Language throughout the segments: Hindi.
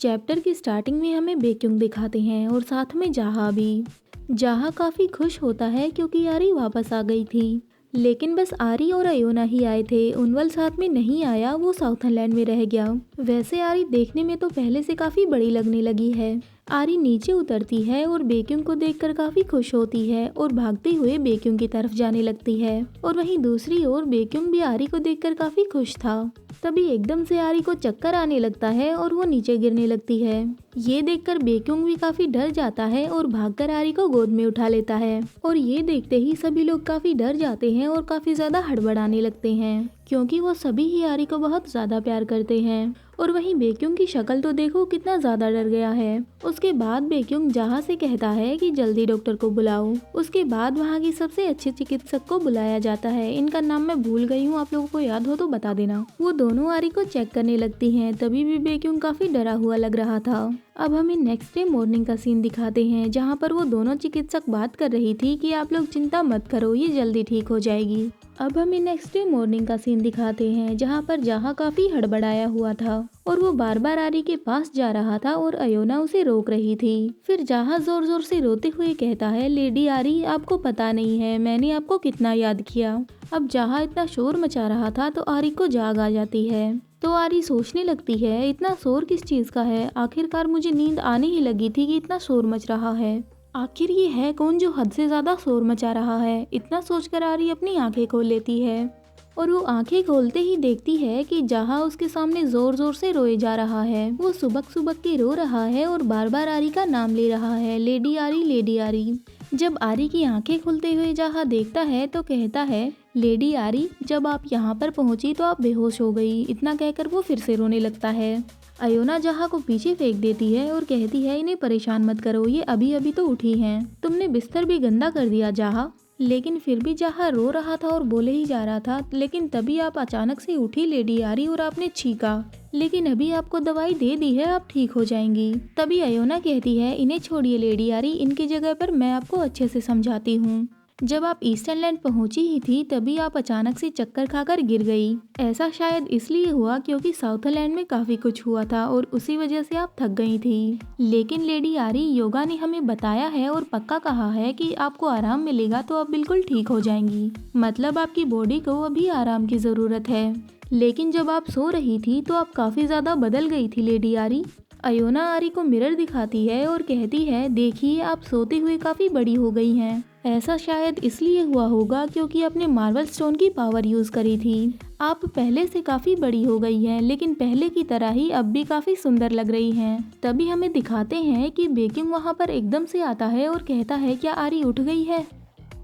चैप्टर की स्टार्टिंग में हमें बेक्युंग दिखाते हैं और साथ में जाहा भी। जाहा काफ़ी खुश होता है क्योंकि आरी वापस आ गई थी। लेकिन बस आरी और अयोना ही आए थे, उनवल साथ में नहीं आया, वो साउथरलैंड में रह गया। वैसे आरी देखने में तो पहले से काफ़ी बड़ी लगने लगी है। आरी नीचे उतरती है और बेक्युंग को देखकर काफ़ी खुश होती है और भागते हुए बेक्युंग की तरफ जाने लगती है। और वहीं दूसरी ओर बेक्युंग भी आरी को देखकर काफ़ी खुश था। तभी एकदम से आरी को चक्कर आने लगता है और वो नीचे गिरने लगती है। ये देखकर बेक्युंग भी काफी डर जाता है और भागकर आरी को गोद में उठा लेता है। और ये देखते ही सभी लोग काफी डर जाते हैं और काफी ज्यादा हड़बड़ाने लगते हैं क्योंकि वो सभी ही आरी को बहुत ज्यादा प्यार करते हैं। और वहीं बेक्युंग की शक्ल तो देखो कितना ज्यादा डर गया है। उसके बाद बेक्युंग जाहा से कहता है कि जल्दी डॉक्टर को बुलाओ। उसके बाद वहाँ की सबसे अच्छे चिकित्सक को बुलाया जाता है। इनका नाम मैं भूल गई हूँ, आप लोगों को याद हो तो बता देना। वो दोनों आरी को चेक करने लगती हैं। तभी भी बेक्युंग काफी डरा हुआ लग रहा था। अब हमें नेक्स्ट डे मॉर्निंग का सीन दिखाते हैं जहाँ पर वो दोनों चिकित्सक बात कर रही थी कि आप लोग चिंता मत करो, ये जल्दी ठीक हो जाएगी। अब हमें नेक्स्ट डे मॉर्निंग का सीन दिखाते हैं जहाँ पर जाहा काफी हड़बड़ाया हुआ था और वो बार बार आरी के पास जा रहा था और अयोना उसे रोक रही थी। फिर जाहा जोर जोर से रोते हुए कहता है, लेडी आरी, आपको पता नहीं है मैंने आपको कितना याद किया। अब जाहा इतना शोर मचा रहा था तो आरी को जाग आ जाती है। तो आरी सोचने लगती है, इतना शोर किस चीज का है? आखिरकार मुझे नींद आने ही लगी थी कि इतना शोर मच रहा है। आखिर ये है कौन जो हद से ज्यादा शोर मचा रहा है? इतना सोचकर आरी अपनी आंखें खोल लेती है और वो आंखें खोलते ही देखती है कि जाहा उसके सामने जोर जोर से रोए जा रहा है। वो सुबक सुबक के रो रहा है और बार बार आरी का नाम ले रहा है, लेडी आरी, लेडी आरी। जब आरी की आंखें खुलते हुए जाहा देखता है तो कहता है, लेडी आरी, जब आप यहाँ पर पहुंची तो आप बेहोश हो गई। इतना कहकर वो फिर से रोने लगता है। अयोना जाहा को पीछे फेंक देती है और कहती है, इन्हें परेशान मत करो, ये अभी अभी तो उठी हैं। तुमने बिस्तर भी गंदा कर दिया जाहा। लेकिन फिर भी जाहा रो रहा था और बोले ही जा रहा था, लेकिन तभी आप अचानक से उठी लेडी आरी और आपने छींका। लेकिन अभी आपको दवाई दे दी है, आप ठीक हो जाएंगी। तभी अयोना कहती है, इन्हें छोड़िए लेडी आरी, इनकी जगह पर मैं आपको अच्छे से समझाती हूँ। जब आप ईस्टर्नलैंड पहुंची ही थी तभी आप अचानक से चक्कर खाकर गिर गई। ऐसा शायद इसलिए हुआ क्योंकि साउथरलैंड में काफी कुछ हुआ था और उसी वजह से आप थक गई थी। लेकिन लेडी आरी, योगा ने हमें बताया है और पक्का कहा है कि आपको आराम मिलेगा तो आप बिल्कुल ठीक हो जाएंगी। मतलब आपकी बॉडी को अभी आराम की जरूरत है। लेकिन जब आप सो रही थी तो आप काफी ज्यादा बदल गई थी लेडी आरी। अयोना आरी को मिरर दिखाती है और कहती है, देखिए आप सोते हुए काफी बड़ी हो गई हैं। ऐसा शायद इसलिए हुआ होगा क्योंकि आपने मार्वल स्टोन की पावर यूज करी थी। आप पहले से काफी बड़ी हो गई हैं, लेकिन पहले की तरह ही अब भी काफी सुंदर लग रही हैं। तभी हमें दिखाते हैं कि बेक्युंग वहाँ पर एकदम से आता है और कहता है, क्या आरी उठ गई है?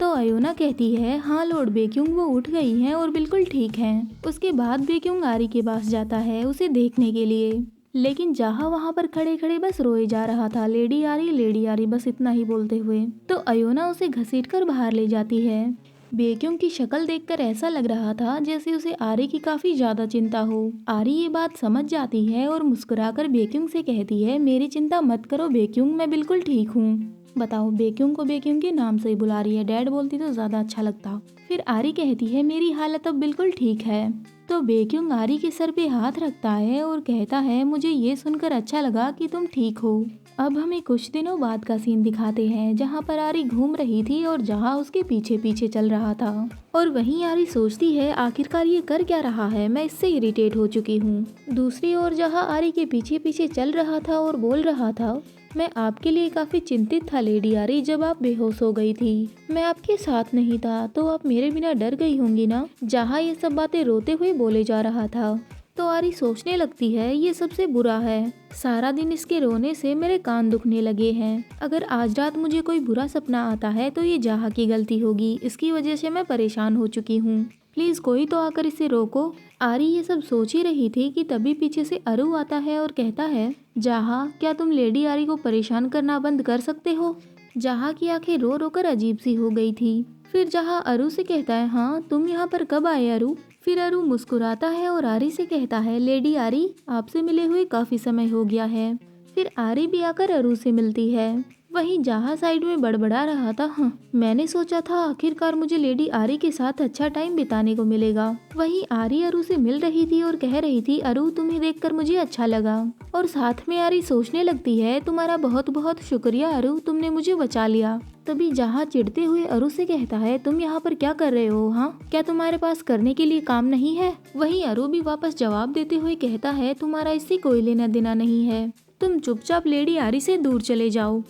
तो अयोना कहती है, हाँ लॉर्ड बेक्युंग, वो उठ गई हैं और बिल्कुल ठीक हैं। उसके बाद बेक्युंग आरी के पास जाता है उसे देखने के लिए। लेकिन जाहा वहाँ पर खड़े खड़े बस रोए जा रहा था, लेडी आरी, बस इतना ही बोलते हुए। तो अयोना उसे घसीटकर बाहर ले जाती है। बेक्युंग की शक्ल देखकर ऐसा लग रहा था जैसे उसे आरी की काफी ज्यादा चिंता हो। आरी ये बात समझ जाती है और मुस्कुराकर बेक्युंग से कहती है, मेरी चिंता मत करो बेक्युंग, मैं बिल्कुल ठीक हूँ। बताओ, बेक्युंग को बेक्युंग के नाम से ही बुला रही है, डैड बोलती तो ज्यादा अच्छा लगता। फिर आरी कहती है, मेरी हालत अब बिल्कुल ठीक है। तो बेक्युंग आरी के सर पे हाथ रखता है और कहता है, मुझे ये सुनकर अच्छा लगा कि तुम ठीक हो। अब हमें कुछ दिनों बाद का सीन दिखाते हैं जहाँ पर आरी घूम रही थी और जहाँ उसके पीछे पीछे चल रहा था। और वहीं आरी सोचती है, आखिरकार ये कर क्या रहा है, मैं इससे इरिटेट हो चुकी हूँ। दूसरी ओर जहाँ आरी के पीछे पीछे चल रहा था और बोल रहा था, मैं आपके लिए काफी चिंतित था लेडी आरी, जब आप बेहोश हो गई थी। मैं आपके साथ नहीं था तो आप मेरे बिना डर गई होंगी ना। जहाँ ये सब बातें रोते हुए बोले जा रहा था। तो आरी सोचने लगती है, ये सबसे बुरा है, सारा दिन इसके रोने से मेरे कान दुखने लगे हैं। अगर आज रात मुझे कोई बुरा सपना आता है तो ये जाहा की गलती होगी, इसकी वजह से मैं परेशान हो चुकी हूँ। प्लीज कोई तो आकर इसे रोको। आरी ये सब सोच ही रही थी कि तभी पीछे से अरु आता है और कहता है, जाहा, क्या तुम लेडी आरी को परेशान करना बंद कर सकते हो? जाहा की आंखें रो रो कर अजीब सी हो गई थी। फिर जाहा अरु से कहता है, हाँ तुम यहाँ पर कब आए अरु? फिर अरु मुस्कुराता है और आरी से कहता है, लेडी आरी, आपसे मिले हुए काफी समय हो गया है। फिर आरी भी आकर अरु से मिलती है। वहीं जहा साइड में बड़बड़ा रहा था, हाँ, मैंने सोचा था आखिरकार मुझे लेडी आरी के साथ अच्छा टाइम बिताने को मिलेगा। वहीं आरी अरु से मिल रही थी और कह रही थी, अरु तुम्हें देखकर मुझे अच्छा लगा। और साथ में आरी सोचने लगती है, तुम्हारा बहुत बहुत शुक्रिया अरु, तुमने मुझे बचा लिया। तभी जहा चिढ़ते हुए अरु से कहता है, तुम यहाँ पर क्या कर रहे हो? हाँ, क्या तुम्हारे पास करने के लिए काम नहीं है? वहीं अरु भी वापस जवाब देते हुए कहता है, तुम्हारा इससे कोई लेना देना नहीं है, तुम चुपचाप लेडी आरी से दूर चले जाओ।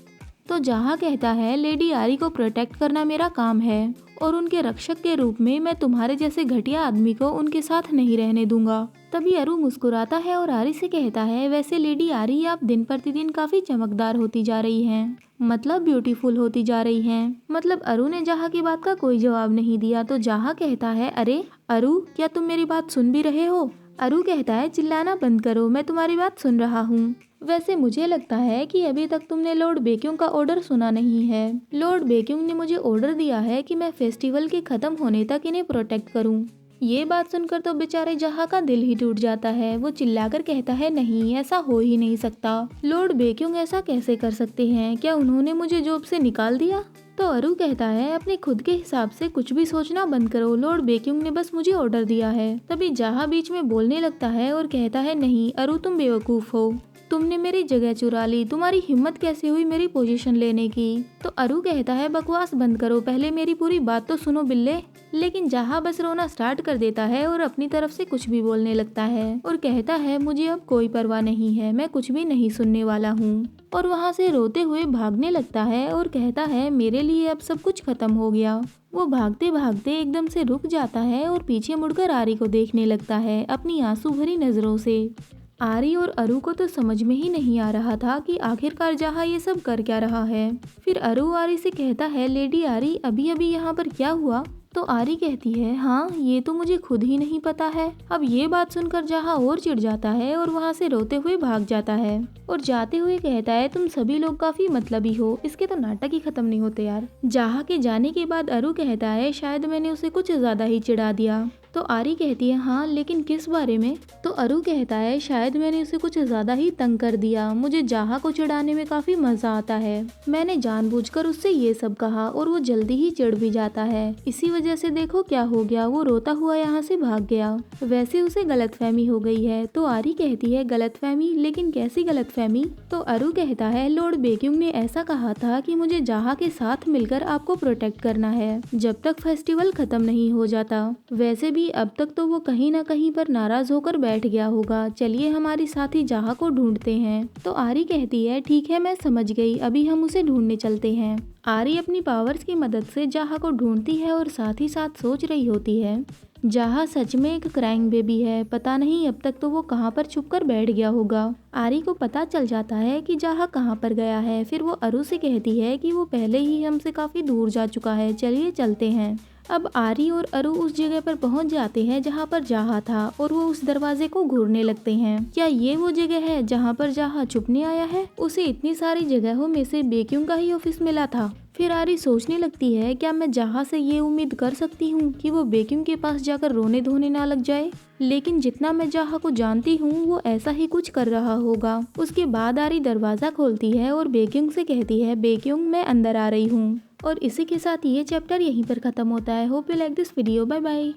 तो जहा कहता है, लेडी आरी को प्रोटेक्ट करना मेरा काम है और उनके रक्षक के रूप में मैं तुम्हारे जैसे घटिया आदमी को उनके साथ नहीं रहने दूंगा। तभी अरु मुस्कुराता है और आरी से कहता है, वैसे लेडी आरी आप दिन प्रतिदिन काफी चमकदार होती जा रही हैं, मतलब ब्यूटीफुल होती जा रही हैं। मतलब अरु ने जहा की बात का कोई जवाब नहीं दिया। तो जहा कहता है, अरे अरु, क्या तुम मेरी बात सुन भी रहे हो? अरु कहता है, चिल्लाना बंद करो, मैं तुम्हारी बात सुन रहा हूँ। वैसे मुझे लगता है कि अभी तक तुमने लॉर्ड बेक्यूंग का ऑर्डर सुना नहीं है। लॉर्ड बेक्यूंग ने मुझे ऑर्डर दिया है कि मैं फेस्टिवल के खत्म होने तक इन्हें प्रोटेक्ट करूं। ये बात सुनकर तो बेचारे जहा का दिल ही टूट जाता है। वो चिल्लाकर कहता है, नहीं, ऐसा हो ही नहीं सकता। लॉर्ड बेक्यूंग ऐसा कैसे कर सकते हैं? क्या उन्होंने मुझे जॉब से निकाल दिया? तो अरु कहता है, अपने खुद के हिसाब से कुछ भी सोचना बंद करो, लॉर्ड बेक्यूंग ने बस मुझे ऑर्डर दिया है। तभी जहा बीच में बोलने लगता है और कहता है, नहीं अरु, तुम बेवकूफ हो, तुमने मेरी जगह चुरा ली, तुम्हारी हिम्मत कैसे हुई मेरी पोजीशन लेने की? तो अरु कहता है, बकवास बंद करो, पहले मेरी पूरी बात तो सुनो बिल्ले। लेकिन जहा बस रोना स्टार्ट कर देता है और अपनी तरफ से कुछ भी बोलने लगता है और कहता है, मुझे अब कोई परवाह नहीं है, मैं कुछ भी नहीं सुनने वाला हूँ। और वहाँ से रोते हुए भागने लगता है और कहता है, मेरे लिए अब सब कुछ खत्म हो गया। वो भागते भागते एकदम से रुक जाता है और पीछे मुड़कर आरी को देखने लगता है अपनी आंसू भरी नजरों से। आरी और अरु को तो समझ में ही नहीं आ रहा था कि आखिरकार जहा ये सब कर क्या रहा है। फिर अरु आरी से कहता है, लेडी आरी, अभी अभी यहाँ पर क्या हुआ? तो आरी कहती है, हाँ, ये तो मुझे खुद ही नहीं पता है। अब ये बात सुनकर जहा और चिढ़ जाता है और वहाँ से रोते हुए भाग जाता है और जाते हुए कहता है, तुम सभी लोग काफी मतलबी हो। इसके तो नाटक ही खत्म नहीं होते यार। जहा के जाने के बाद अरु कहता है, शायद मैंने उसे कुछ ज्यादा ही चिढ़ा दिया। तो आरी कहती है, हाँ, लेकिन किस बारे में? तो अरु कहता है, शायद मैंने उसे कुछ ज्यादा ही तंग कर दिया। मुझे जहा को चिढ़ाने में काफी मजा आता है। मैंने जानबूझकर उससे ये सब कहा और वो जल्दी ही चिढ़ भी जाता है। इसी वजह से देखो क्या हो गया, वो रोता हुआ यहाँ से भाग गया। वैसे उसे गलतफहमी हो गई है। तो आरी कहती है, गलतफहमी? लेकिन कैसी गलतफहमी? तो अरु कहता है, लॉर्ड बेक्यूंग ने ऐसा कहा था कि मुझे जहा के साथ मिलकर आपको प्रोटेक्ट करना है जब तक फेस्टिवल खत्म नहीं हो जाता। वैसे अब तक तो वो कहीं ना कहीं पर नाराज होकर बैठ गया होगा। चलिए हमारी साथी जहा को ढूंढते हैं। तो आरी कहती है, ठीक है, मैं समझ गई, अभी हम उसे ढूंढने चलते हैं। आरी अपनी पावर्स की मदद से जहा को ढूंढती है और साथ ही साथ सोच रही होती है, जहा सच में एक क्राइंग बेबी है। पता नहीं अब तक तो वो कहाँ पर छुपकर बैठ गया होगा। आरी को पता चल जाता है कि जहा कहाँ पर गया है। फिर वो अरु से कहती है कि वो पहले ही हमसे काफी दूर जा चुका है, चलिए चलते हैं। अब आरी और अरु उस जगह पर पहुंच जाते हैं जहां पर जहा था और वो उस दरवाजे को घूरने लगते हैं। क्या ये वो जगह है जहां पर जहा छुपने आया है? उसे इतनी सारी जगहों में से बेक्यूंग का ही ऑफिस मिला था। फिर आरी सोचने लगती है, क्या मैं जहा से ये उम्मीद कर सकती हूँ कि वो बेक्यूंग के पास जाकर रोने धोने ना लग जाए? लेकिन जितना मैं जहा को जानती हूँ वो ऐसा ही कुछ कर रहा होगा। उसके बाद आरी दरवाजा खोलती है और बेक्यूंग से कहती है, बेक्यूंग, मैं अंदर आ रही हूँ। और इसी के साथ ये चैप्टर यहीं पर खत्म होता है। Hope you like this video. Bye bye.